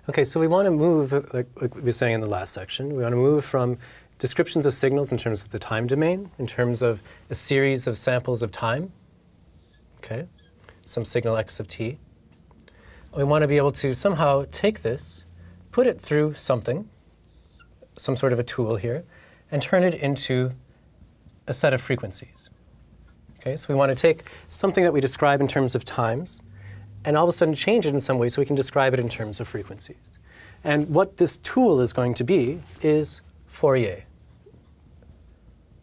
Okay, so we want to move, like we were saying in the last section, we want to move from descriptions of signals in terms of the time domain, in terms of a series of samples of time, okay, some signal x of t. We want to be able to somehow take this, put it through something, some sort of a tool here, and turn it into a set of frequencies. Okay, so we want to take something that we describe in terms of times, and all of a sudden change it in some way so we can describe it in terms of frequencies. And what this tool is going to be is Fourier.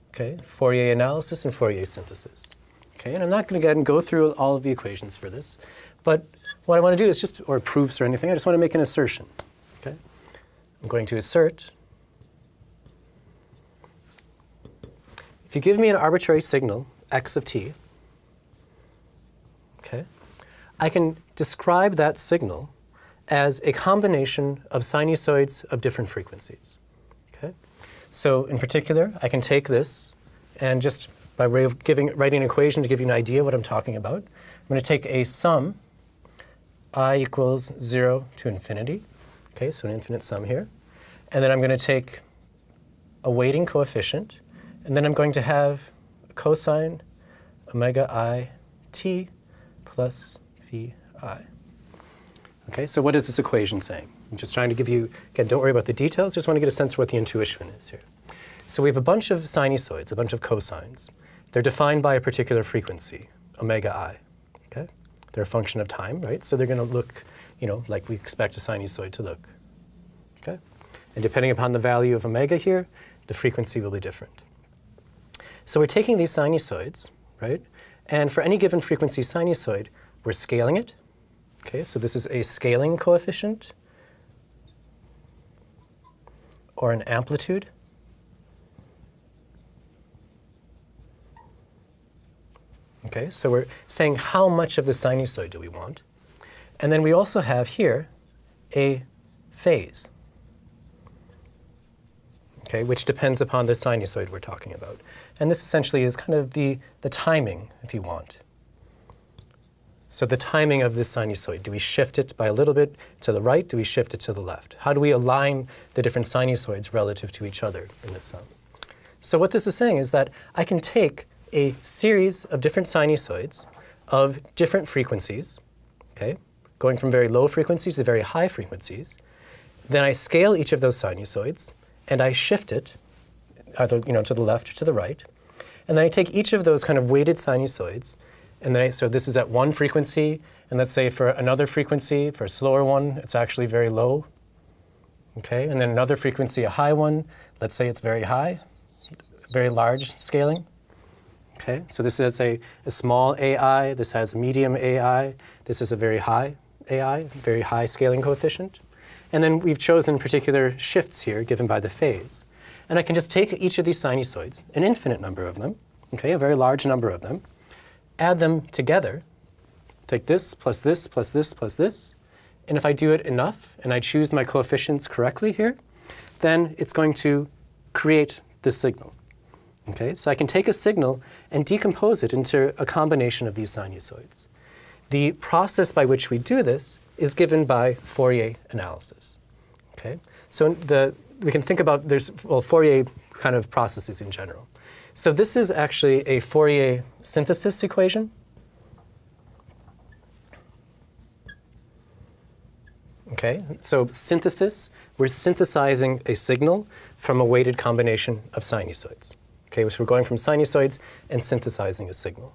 Okay, Fourier analysis and Fourier synthesis. Okay, and I'm not going to go through all of the equations for this, but what I want to do is just, or proofs or anything, I just want to make an assertion. Okay, I'm going to assert, if you give me an arbitrary signal, x of t, okay, I can describe that signal as a combination of sinusoids of different frequencies. Okay? So in particular, I can take this and just by way of writing an equation to give you an idea of what I'm talking about, I'm going to take a sum, I equals 0 to infinity. Okay, so an infinite sum here. And then I'm going to take a weighting coefficient, and then I'm going to have a cosine omega I t plus vi. Okay, so what is this equation saying? I'm just trying to give you, again, don't worry about the details, just want to get a sense of what the intuition is here. So we have a bunch of sinusoids, a bunch of cosines. They're defined by a particular frequency, omega I. Okay? They're a function of time, right? So they're going to look, like we expect a sinusoid to look. Okay? And depending upon the value of omega here, the frequency will be different. So we're taking these sinusoids, right? And for any given frequency sinusoid, we're scaling it. Okay, so this is a scaling coefficient or an amplitude. Okay, so we're saying how much of the sinusoid do we want. And then we also have here a phase, okay, which depends upon the sinusoid we're talking about. And this essentially is kind of the timing, if you want. So the timing of this sinusoid, do we shift it by a little bit to the right? Do we shift it to the left? How do we align the different sinusoids relative to each other in this sum? So what this is saying is that I can take a series of different sinusoids of different frequencies, okay, going from very low frequencies to very high frequencies. Then I scale each of those sinusoids, and I shift it either to the left or to the right. And then I take each of those kind of weighted sinusoids, and then so this is at one frequency, and let's say for another frequency, for a slower one, it's actually very low. Okay, and then another frequency, a high one, let's say it's very high, very large scaling. Okay, so this is a small AI, this has medium AI, this is a very high AI, very high scaling coefficient. And then we've chosen particular shifts here given by the phase. And I can just take each of these sinusoids, an infinite number of them, okay, a very large number of them, add them together, take this plus this plus this plus this, and if I do it enough and I choose my coefficients correctly here, then it's going to create this signal. Okay, so I can take a signal and decompose it into a combination of these sinusoids. The process by which we do this is given by Fourier analysis. Okay, so we can think about Fourier kind of processes in general. So this is actually a Fourier synthesis equation. Okay, so synthesis, we're synthesizing a signal from a weighted combination of sinusoids. Okay, so we're going from sinusoids and synthesizing a signal.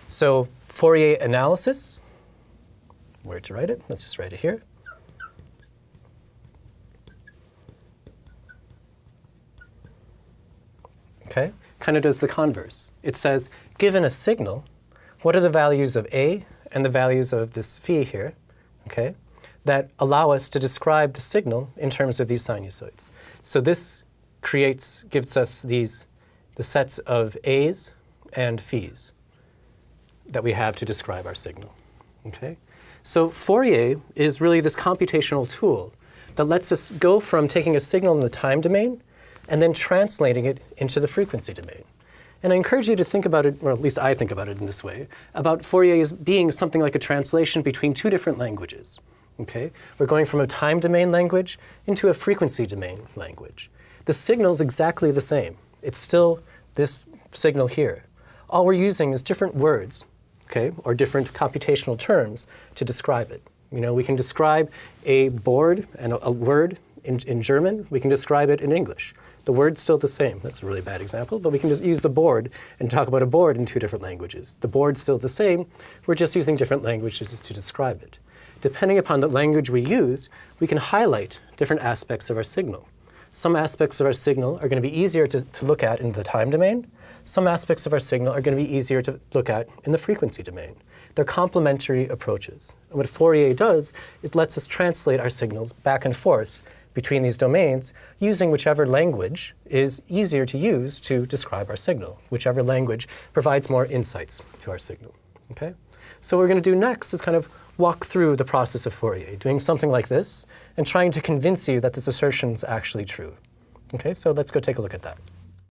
So Fourier analysis, where to write it? Let's just write it here. Okay, kind of does the converse. It says, given a signal, what are the values of A and the values of this phi here, okay, that allow us to describe the signal in terms of these sinusoids. So this gives us the sets of A's and phis that we have to describe our signal, okay? So Fourier is really this computational tool that lets us go from taking a signal in the time domain and then translating it into the frequency domain. And I encourage you to think about it, or at least I think about it in this way, about Fourier as being something like a translation between two different languages. Okay? We're going from a time domain language into a frequency domain language. The signal is exactly the same. It's still this signal here. All we're using is different words, okay, or different computational terms to describe it. You know, we can describe a board and a word in German. We can describe it in English. The word's still the same. That's a really bad example, but we can just use the board and talk about a board in two different languages. The board's still the same. We're just using different languages to describe it. Depending upon the language we use, we can highlight different aspects of our signal. Some aspects of our signal are going to be easier to look at in the time domain. Some aspects of our signal are going to be easier to look at in the frequency domain. They're complementary approaches. And what Fourier does, it lets us translate our signals back and forth between these domains using whichever language is easier to use to describe our signal, whichever language provides more insights to our signal. Okay? So what we're going to do next is kind of walk through the process of Fourier, doing something like this and trying to convince you that this assertion is actually true. Okay, so let's go take a look at that.